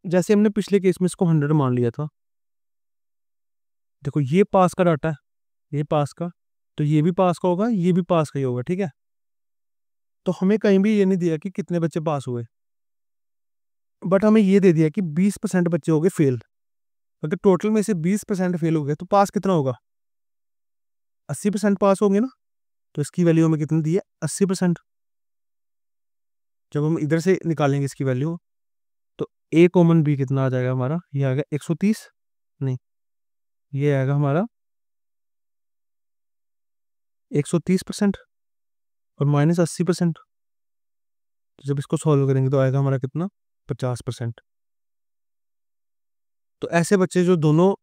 जैसे हमने पिछले केस में इसको 100 मान लिया था। देखो ये पास का डाटा है, ये पास का, तो ये भी पास का होगा, ये भी पास का ही होगा, ठीक है। तो हमें कहीं भी ये नहीं दिया कि कितने बच्चे पास हुए, बट हमें ये दे दिया कि 20% बच्चे हो गए फेल। अगर टोटल में से 20% फेल हो गए तो पास कितना होगा, 80% पास होंगे ना। तो इसकी वैल्यू हमें कितनी दी है, 80%। जब हम इधर से निकालेंगे इसकी वैल्यू, तो ए कॉमन बी कितना आ जाएगा हमारा, ये आएगा 130, नहीं ये आएगा हमारा 130% और माइनस 80%। तो जब इसको सॉल्व करेंगे तो आएगा हमारा कितना, 50%। तो ऐसे बच्चे जो दोनों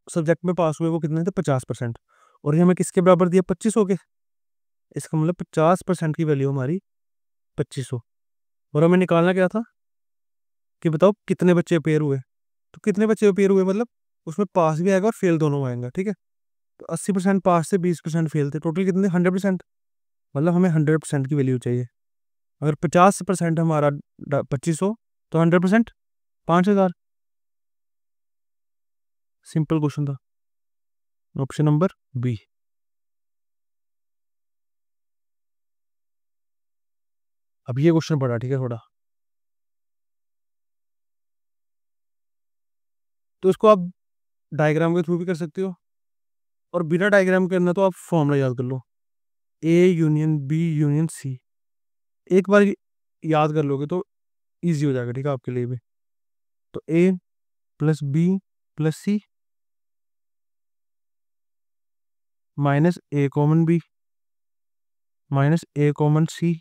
सब्जेक्ट में पास हुए वो कितने थे, 50%। और ये हमें किसके बराबर दिया, 2500 के। इसका मतलब 50% की वैल्यू हमारी 2500। और हमें निकालना क्या था कि बताओ कितने बच्चे अपेयर हुए। तो कितने बच्चे अपेयर हुए मतलब उसमें पास भी आएगा और फेल दोनों आएंगे, ठीक है। तो 80% पास से 20% फेल थे, टोटल कितने, 100%। मतलब हमें 100% की वैल्यू चाहिए। अगर 50% हमारा 2500, तो 100% 5000। सिंपल क्वेश्चन था, ऑप्शन नंबर बी। अब ये क्वेश्चन पढ़ा, ठीक है, थोड़ा तो इसको आप डायग्राम के थ्रू भी कर सकते हो, और बिना डायग्राम के करना तो आप फॉर्मूला याद कर लो, A union B union C. एक बार याद कर लोगे तो इजी हो जाएगा, ठीक है, आपके लिए भी। तो ए plus B plus C minus A common B minus A common सी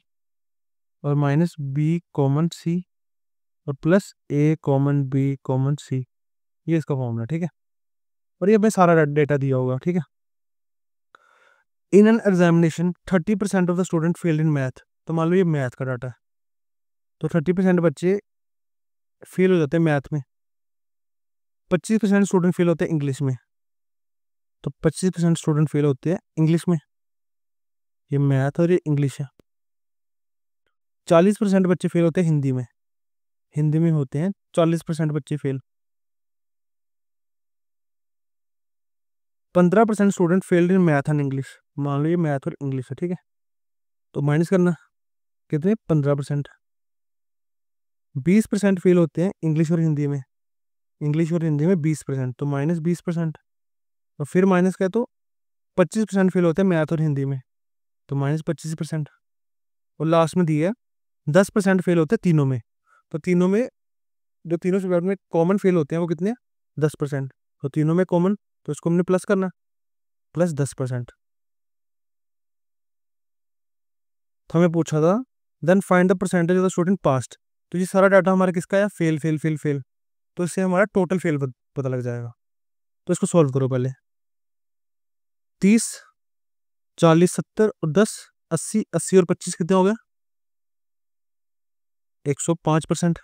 और माइनस बी कॉमन सी और प्लस ए कॉमन बी कॉमन सी, ये इसका फॉर्मूला, ठीक है। और ये हमें सारा डेटा दिया होगा, ठीक है। In an examination 30% of the student failed in math, तो मान लो ये मैथ का डाटा है, तो 30% बच्चे फेल हो जाते हैं मैथ में, 25% स्टूडेंट फेल होते हैं इंग्लिश में, तो 25% स्टूडेंट फेल होते हैं इंग्लिश में, ये मैथ और ये इंग्लिश है। 40% बच्चे फेल होते हैं हिंदी में, हिंदी में होते हैं 40% बच्चे fail. 15% student failed in math and English, मान लो ये मैथ और इंग्लिश है, ठीक है, तो माइनस करना, कितने, 15%। 20% फेल होते हैं इंग्लिश और हिंदी में, इंग्लिश और हिंदी में 20%, तो माइनस 20%। और फिर माइनस का तो 25% फेल होते हैं मैथ और हिंदी में, तो माइनस 25%। और लास्ट में दिया 10% फेल होते हैं तीनों में, तो तीनों में जो तीनों सब्जेक्ट में कॉमन फेल होते हैं वो कितने, 10%, तो तीनों में कॉमन, तो इसको हमने प्लस करना, प्लस 10%। तो हमें पूछा था then find the percentage of the student passed, तो ये सारा डाटा हमारा किसका है, फेल फेल फेल फेल, तो इससे हमारा टोटल फेल पता लग जाएगा। तो इसको सॉल्व करो पहले, 30 40 70 और 10 80, 80 और 25 कितने हो गए, 105%।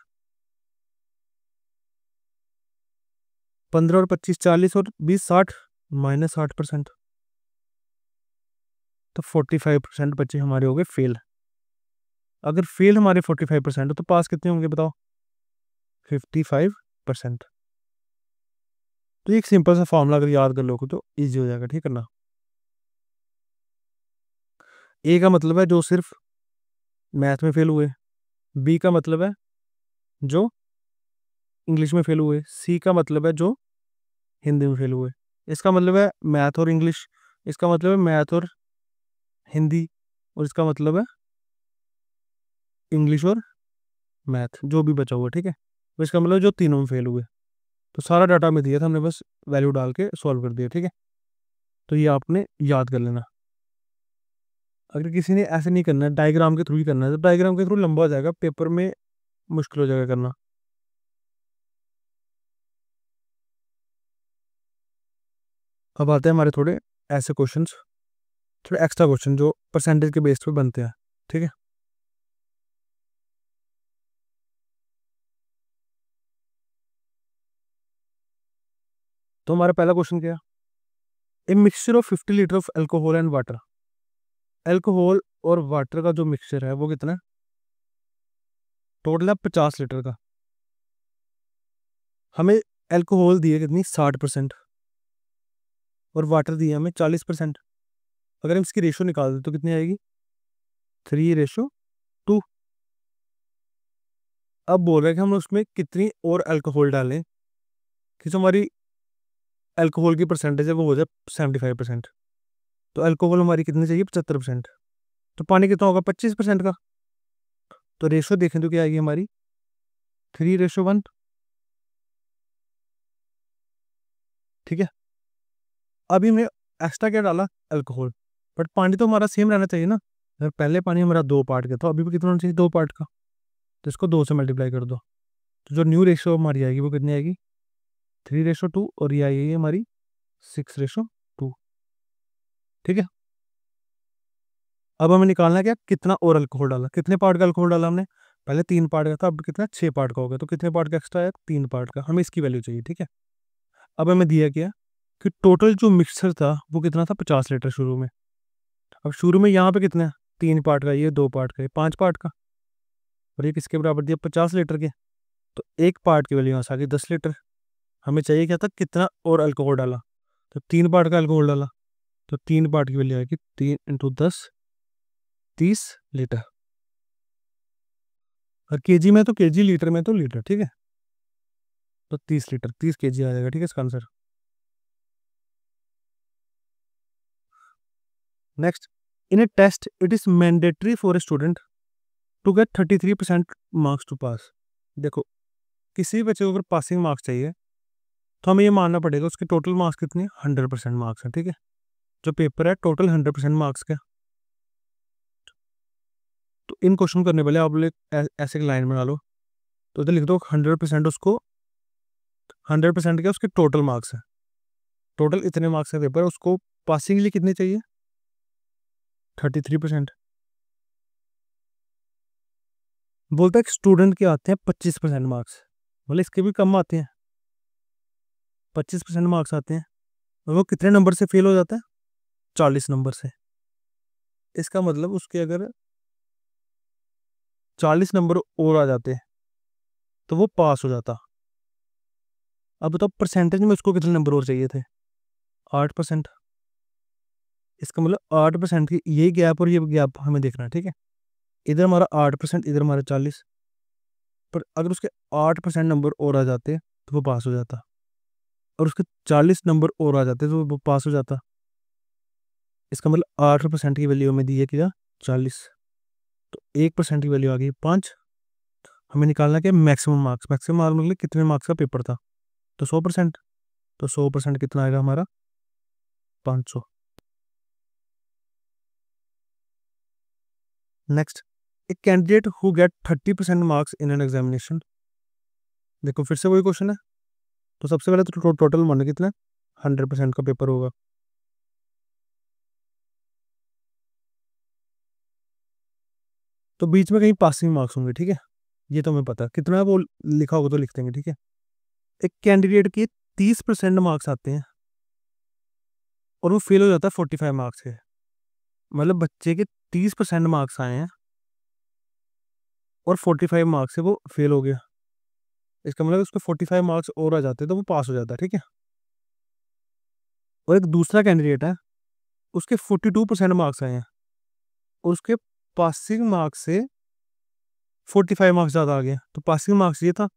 15 और 25 40 और 20 60, माइनस 60%, तो 45% बच्चे हमारे हो गए फेल। अगर फेल हमारे 45% हो तो पास कितने होंगे बताओ, 55%। तो एक सिंपल सा फॉर्मूला अगर याद कर लोगे तो इजी हो जाएगा, ठीक है ना। ए का मतलब है जो सिर्फ मैथ में फेल हुए, बी का मतलब है जो इंग्लिश में फेल हुए, सी का मतलब है जो हिंदी में फेल हुए। इसका मतलब है मैथ और इंग्लिश, इसका मतलब है मैथ और हिंदी, और इसका मतलब है इंग्लिश और मैथ जो भी बचा हुआ, ठीक है। तो इसका मतलब जो तीनों में फेल हुए, तो सारा डाटा हमें दिया था, हमने बस वैल्यू डाल के सॉल्व कर दिया, ठीक है। तो ये आपने याद कर लेना। अगर किसी ने ऐसे नहीं करना है, डायग्राम के थ्रू ही करना है, तो डायग्राम के थ्रू लंबा हो जाएगा, पेपर में मुश्किल हो जाएगा करना। अब आते हैं हमारे थोड़े ऐसे क्वेश्चंस, थोड़े एक्स्ट्रा क्वेश्चन जो परसेंटेज के बेस पे बनते हैं, ठीक है। तो हमारा पहला क्वेश्चन क्या है, a mixture of 50 litre of alcohol and water, alcohol और वाटर का जो मिक्सचर है वो कितना है, टोटल है 50 लीटर का। हमें एल्कोहल दिए कितनी, 60%, और वाटर दिया हमें 40%। अगर हम इसकी रेशो निकाल दें तो कितनी आएगी, 3:2। अब बोल रहे हैं कि हम उसमें कितनी और अल्कोहल डालें कि जो हमारी अल्कोहल की परसेंटेज है वो हो जाए 75%। तो अल्कोहल हमारी कितनी चाहिए, 75%। तो पानी कितना होगा, 25% का। तो रेशो देखें तो क्या आएगी हमारी, 3:1, ठीक है। अभी हमने एक्स्ट्रा क्या डाला, अल्कोहल, बट पानी तो हमारा सेम रहना चाहिए ना। अगर पहले पानी हमारा 2 पार्ट का था, अभी भी कितना होना चाहिए, 2 पार्ट का, तो इसको 2 से मल्टीप्लाई कर दो। तो जो न्यू रेशो हमारी आएगी वो कितनी आएगी, 3:2, और ये आएगी हमारी 6:2, ठीक है। अब हमें निकालना है क्या, कितना और अल्कोहल डाला, कितने पार्ट का अल्कोहल डाला हमने, पहले 3 पार्ट का था, अब कितना, 6 पार्ट का हो गया, तो कितने पार्ट का एक्स्ट्रा है, 3 पार्ट का। हमें इसकी वैल्यू चाहिए, ठीक है। अब हमें दिया क्या कि टोटल जो मिक्सचर था वो कितना था, 50 लीटर शुरू में। अब शुरू में यहाँ पे कितना है, 3 पार्ट का, ये 2 पार्ट का, ये 5 पार्ट का, और ये किसके बराबर दिया, 50 लीटर के। तो एक पार्ट की वैल्यू यहाँ से आ गई 10 लीटर। हमें चाहिए क्या था, कितना और अल्कोहल डाला, तो 3 पार्ट का अल्कोहल डाला, तो 3 पार्ट की वैल्यू आएगी 3 × 10, 30 लीटर। और केजी में तो केजी, लीटर में तो लीटर, ठीक है। तो 30 लीटर, 30 केजी आ जाएगा, ठीक है इसका answer. Next, in a test it is mandatory for a student to get 33% marks to pass. देखो, किसी भी बच्चे को अगर पासिंग मार्क्स चाहिए तो हमें ये मानना पड़ेगा उसके टोटल मार्क्स कितने, 100% मार्क्स हैं, ठीक है। जो पेपर है टोटल 100% मार्क्स का। तो इन क्वेश्चन करने पहले आप लोग ऐसे एक लाइन बना लो, तो इधर लिख दो 100% उसको, 100% के उसके टोटल मार्क्स है, टोटल इतने मार्क्स का पेपर है, उसको पासिंग के लिए कितने चाहिए, 33%। बोलता है कि स्टूडेंट के आते हैं 25% मार्क्स, बोले इसके भी कम आते हैं, 25% मार्क्स आते हैं, और वो कितने नंबर से फेल हो जाता है, 40 नंबर से। इसका मतलब उसके अगर 40 नंबर और आ जाते तो वो पास हो जाता। अब बताओ परसेंटेज में उसको कितने नंबर और चाहिए थे, 8%। इसका मतलब 8% की ये गैप और ये गैप हमें देखना है, ठीक है। इधर हमारा 8%, इधर हमारा 40, पर अगर उसके 8% नंबर और आ जाते तो वो पास हो जाता, और उसके 40 नंबर और आ जाते तो वो पास हो जाता। इसका मतलब 8% की वैल्यू हमें दी है क्या, 40, तो 1% की वैल्यू आ गई 5। हमें निकालना क्या, मैक्सिमम मार्क्स, मैक्सिमम मार्क्स मतलब कितने मार्क्स का पेपर था, तो 100%, तो 100% कितना आएगा हमारा, 500। Next, a candidate who get 30% marks in an examination. देखो फिर से वही क्वेश्चन है, तो सबसे पहले तो टोटल मान कितना, 100% का पेपर होगा। तो बीच में कहीं पासिंग मार्क्स होंगे, ठीक है, ये तो हमें पता है कितना है, वो लिखा होगा तो लिख देंगे, ठीक है। एक कैंडिडेट के 30% मार्क्स आते हैं और वो फेल हो जाता है 45 मार्क्स से, मतलब बच्चे के 30% मार्क्स आए हैं और 45 मार्क्स से वो फेल हो गया। इसका मतलब उसके 45 मार्क्स और आ जाते तो वो पास हो जाता है, ठीक है। और एक दूसरा कैंडिडेट है, उसके 42% मार्क्स आए हैं और उसके पासिंग मार्क्स से 45 मार्क्स ज़्यादा आ गया, तो पासिंग मार्क्स ये था,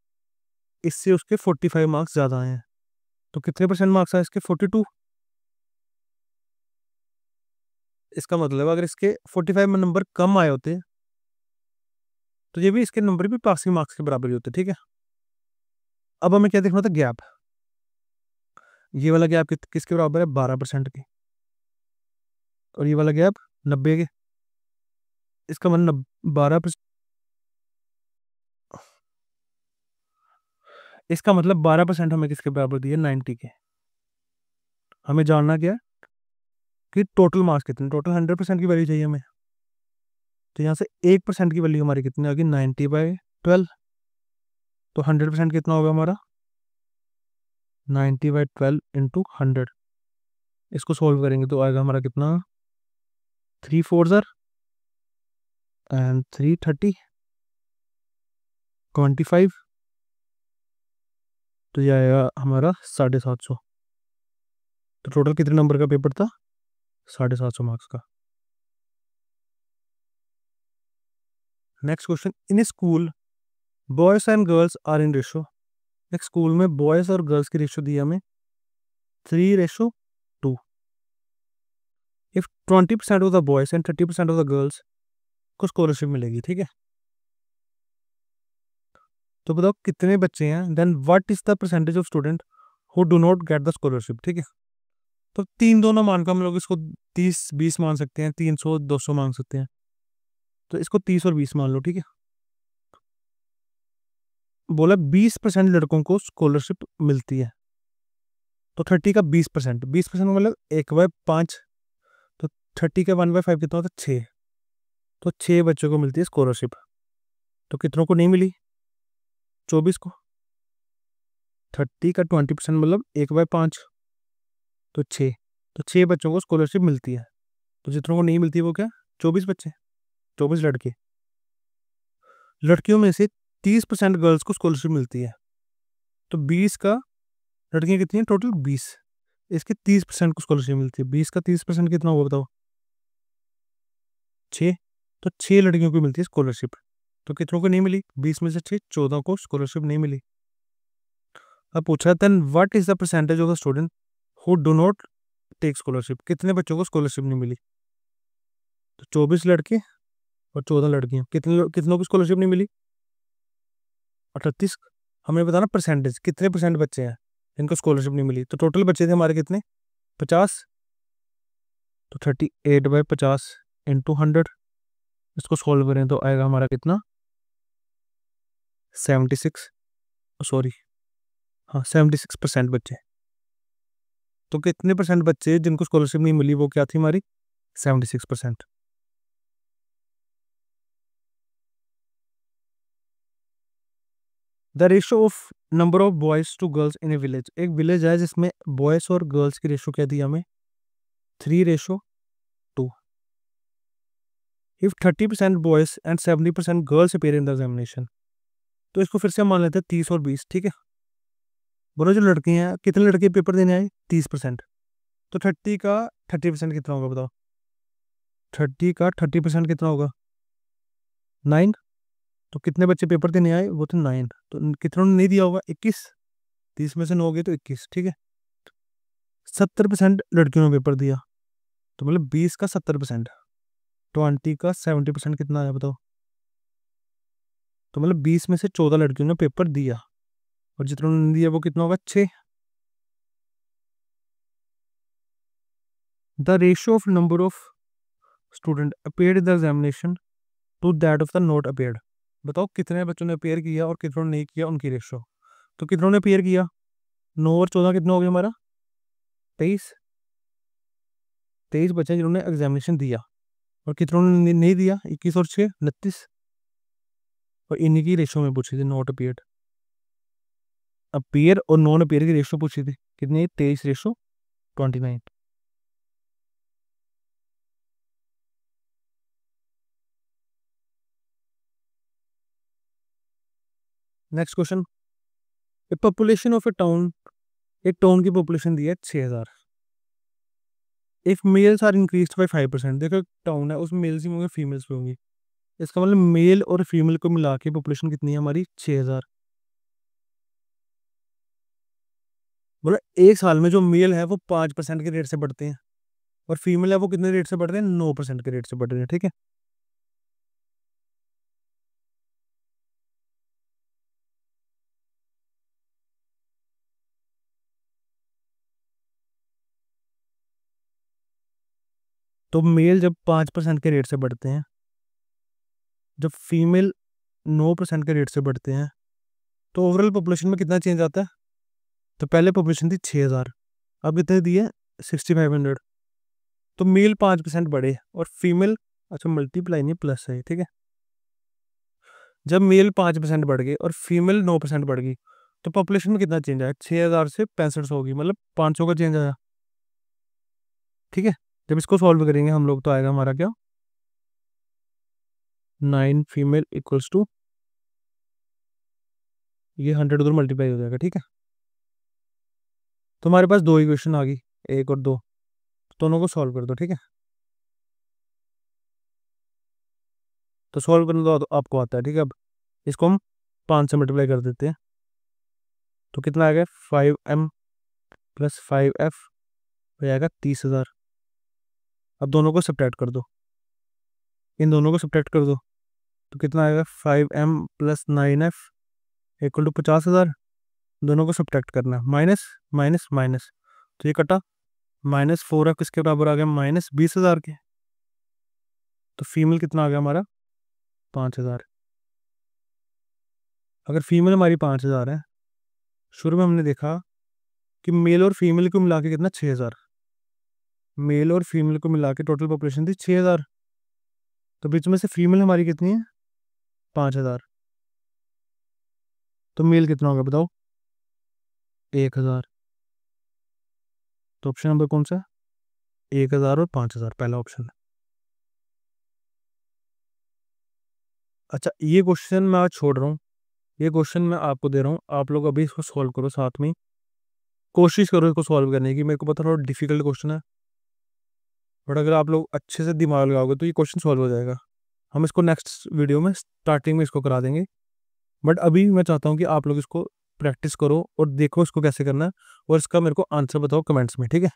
इससे उसके 45 मार्क्स ज़्यादा आए हैं, तो कितने परसेंट मार्क्स आए इसके, 42। इसका मतलब अगर इसके 45 नंबर कम आए होते तो ये भी, इसके नंबर भी पासिंग मार्क्स के बराबर ही होते, ठीक है। अब हमें क्या देखना था, गैप। ये वाला गैप किसके बराबर है, 12% के, और ये वाला गैप 90 के। इसका मतलब 12%, इसका मतलब 12% हमें किसके बराबर दिए, 90 के। हमें जानना क्या है कि टोटल मार्क्स कितने, टोटल 100% की वैल्यू चाहिए हमें। तो यहाँ से 1% की वैल्यू हमारी कितनी आ गई, 90/12। तो 100% कितना होगा हमारा, 90/12 इंटू 100। इसको सोल्व करेंगे तो आएगा हमारा कितना, 3 4 एंड 3 30, 25। तो ये आएगा हमारा 750। तो टोटल कितने नंबर का पेपर था, 750 मार्क्स का। Next question, in school boys and girls are in ratio. एक स्कूल में बॉयज और गर्ल्स की रेशो दी हमें 3:2। If 20% of the boys and 30% of the girls को स्कॉलरशिप मिलेगी, ठीक है। तो बताओ कितने बच्चे हैं, then what is the percentage of student who do not get the scholarship, ठीक है। तो 3 दोनों मान कर हम लोग इसको 30 20 मान सकते हैं, 300 200 मान सकते हैं, तो इसको 30 और 20 मान लो, ठीक है। बोला 20% लड़कों को स्कॉलरशिप मिलती है, तो 30 का 20%, 20% मतलब 1/5, तो 30 का 1/5 कितना होता है, 6। तो 6 बच्चों को मिलती है स्कॉलरशिप, तो कितनों को नहीं मिली, 24 को। 30 का 20% मतलब 1/5, तो 6, तो 6 बच्चों को स्कॉलरशिप मिलती है, तो जितनों को नहीं मिलती वो क्या, 24 बच्चे, 24 लड़के। लड़कियों में से 30% गर्ल्स को स्कॉलरशिप मिलती है, तो 20 का, लड़कियां कितनी हैं टोटल 20, इसके 30% को स्कॉलरशिप मिलती है, 20 का 30% कितना होगा बताओ, 6। तो 6 लड़कियों को मिलती है स्कॉलरशिप, तो कितनों को नहीं मिली? 20 में से 6, 14 को स्कॉलरशिप नहीं मिली। अब पूछा then what is the percentage of the student who do not take scholarship, कितने बच्चों को स्कॉलरशिप नहीं मिली? तो 24 लड़के और 14 लड़कियां, कितनों की स्कॉलरशिप नहीं मिली? 38। हमें बताना परसेंटेज, कितने परसेंट बच्चे हैं जिनको स्कॉलरशिप नहीं मिली। तो टोटल बच्चे थे हमारे कितने? 50। तो 38/50 इंटू 100, इसको सॉल्व करें तो आएगा हमारा कितना? 76, सॉरी हाँ 76% बच्चे। तो कितने परसेंट बच्चे जिनको स्कॉलरशिप नहीं मिली, वो क्या थी हमारी? 76%। The ratio of number of boys to girls in a village, एक विलेज है जिसमें बॉयज और गर्ल्स की रेशियो क्या दी हमें? 3:2। If 30% boys and 70% girls appear in the examination, तो इसको फिर से हम मान लेते हैं 30 और 20, ठीक है। बोलो जो लड़के हैं, कितने लड़के पेपर देने आए? 30%। तो 30 का 30% कितना होगा बताओ? 30 का 30% कितना होगा? 9। तो कितने बच्चे पेपर देने आए? वो तो 9। तो कितनों ने नहीं दिया होगा? 21। 30 में से 9 गए तो 21, ठीक है। 70% लड़कियों ने पेपर दिया, तो मतलब 20 का 70%, 20 का 70% कितना आया बताओ? तो मतलब 20 में से 14 लड़कियों ने पेपर दिया, और जितनों ने दिया वो कितना होगा? 6। The ratio of number of student appeared in the examination to that of the not appeared, बताओ कितने बच्चों ने अपेयर किया और कितनों ने नहीं किया, उनकी रेशियो। तो कितनों ने अपेयर किया? 9 और 14 कितना हो गया हमारा? 23। 23 बच्चे जिन्होंने एग्जामिनेशन दिया, और कितनों ने नहीं दिया? 21 और 6, 29। और इन्हीं की रेशियो में पूछी थी, नॉट अपेयर्ड। अपेयर और नॉन अपेयर की रेशियो पूछी थी, कितनी? 23:29। Next question, a population of a town, एक टाउन की पॉपुलेशन दी है 6000। If males are increase by 5%, देखो टाउन है उसमें मेल्स ही होंगे, फीमेल्स भी होंगी। इसका मतलब मेल और फीमेल को मिला के पॉपुलेशन कितनी है हमारी? 6000। बोला एक साल में जो मेल है वो 5% के रेट से बढ़ते हैं, और फीमेल है वो कितने रेट से बढ़ रहे हैं? 9% के रेट से बढ़ रहे हैं, ठीक है। तो मेल जब 5% के रेट से बढ़ते हैं, जब फीमेल 9% के रेट से बढ़ते हैं, तो ओवरऑल पॉपुलेशन में कितना चेंज आता है? तो पहले पॉपुलेशन थी 6000, अब कितने दी है? 6500। तो मेल 5% बढ़े और फीमेल, अच्छा मल्टीप्लाई नहीं प्लस है, ठीक है। जब मेल 5% बढ़ गए और फीमेल 9% बढ़ गई, तो पॉपुलेशन में कितना चेंज आया? 6000 से 6500 होगी, मतलब 500 का चेंज आया, ठीक है। जब इसको सॉल्व करेंगे हम लोग तो आएगा हमारा क्या? 9 फीमेल इक्वल्स टू, ये 100 उधर मल्टीप्लाई हो जाएगा, ठीक है। तो हमारे पास दो इक्वेशन आ गई, एक और दो, दोनों को सॉल्व कर दो, ठीक है। तो सॉल्व करना तो आपको आता है, ठीक है। अब इसको हम 5 से मल्टीप्लाई कर देते हैं, तो कितना आ गया? 5m प्लस 5f हो जाएगा 30,000। अब दोनों को सब्ट्रैक्ट कर दो, इन दोनों को सब्ट्रैक्ट कर दो, तो कितना आएगा? 5m plus 9f equal to 50,000। दोनों को सब्ट्रैक्ट करना है, माइनस माइनस माइनस, तो ये कटा, -4f किसके बराबर आ गया? -20,000 के। तो फीमेल कितना आ गया हमारा? 5000। अगर फीमेल हमारी 5000 है, शुरू में हमने देखा कि मेल और फीमेल को मिला के कितना? 6000। मेल और फीमेल को मिला के टोटल पॉपुलेशन थी 6000, तो बीच में से फीमेल हमारी कितनी है? 5000। तो मेल कितना होगा बताओ? 1000। तो ऑप्शन नंबर कौन सा? 1000 और 5000, पहला ऑप्शन है। अच्छा ये क्वेश्चन मैं आज छोड़ रहा हूँ, ये क्वेश्चन मैं आपको दे रहा हूँ, आप लोग अभी इसको सॉल्व करो साथ में, कोशिश करो इसको सॉल्व करने की। मेरे को पता थोड़ा डिफिकल्ट क्वेश्चन है, बट अगर आप लोग अच्छे से दिमाग लगाओगे तो ये क्वेश्चन सॉल्व हो जाएगा। हम इसको नेक्स्ट वीडियो में स्टार्टिंग में इसको करा देंगे, बट अभी मैं चाहता हूँ कि आप लोग इसको प्रैक्टिस करो और देखो इसको कैसे करना है, और इसका मेरे को आंसर बताओ कमेंट्स में, ठीक है?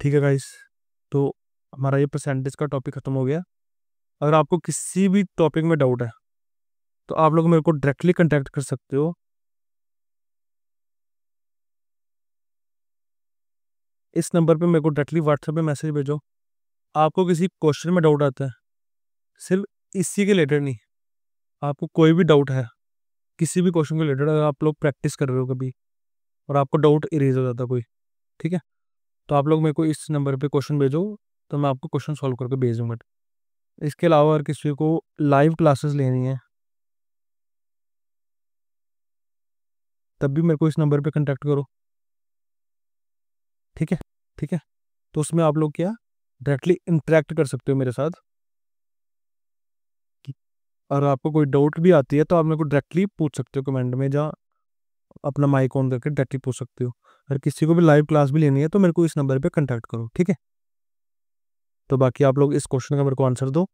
ठीक है गाइस, तो हमारा ये परसेंटेज का टॉपिक खत्म हो गया। अगर आपको किसी भी टॉपिक में डाउट है तो आप लोग मेरे को डायरेक्टली कांटेक्ट कर सकते हो। इस नंबर पे मेरे को डायरेक्टली व्हाट्सएप पे मैसेज भेजो। आपको किसी क्वेश्चन में डाउट आता है, सिर्फ इसी के रिलेटेड नहीं, आपको कोई भी डाउट है किसी भी क्वेश्चन के रिलेटेड, अगर आप लोग प्रैक्टिस कर रहे हो कभी और आपको डाउट इरेज हो जाता कोई, ठीक है, तो आप लोग मेरे को इस नंबर पे क्वेश्चन भेजो, तो मैं आपको क्वेश्चन सॉल्व करके भेज दूंगा। इसके अलावा अगर किसी को लाइव क्लासेस लेनी है तब भी मेरे को इस नंबर पे कांटेक्ट करो, ठीक है? ठीक है, तो उसमें आप लोग क्या डायरेक्टली इंटरेक्ट कर सकते हो मेरे साथ। और आपको कोई डाउट भी आती है तो आप मेरे को डायरेक्टली पूछ सकते हो कमेंट में, जहाँ अपना माइक ऑन करके डायरेक्टली पूछ सकते हो। अगर किसी को भी लाइव क्लास भी लेनी है तो मेरे को इस नंबर पे कांटेक्ट करो, ठीक है? तो बाकी आप लोग इस क्वेश्चन का मेरे को आंसर दो।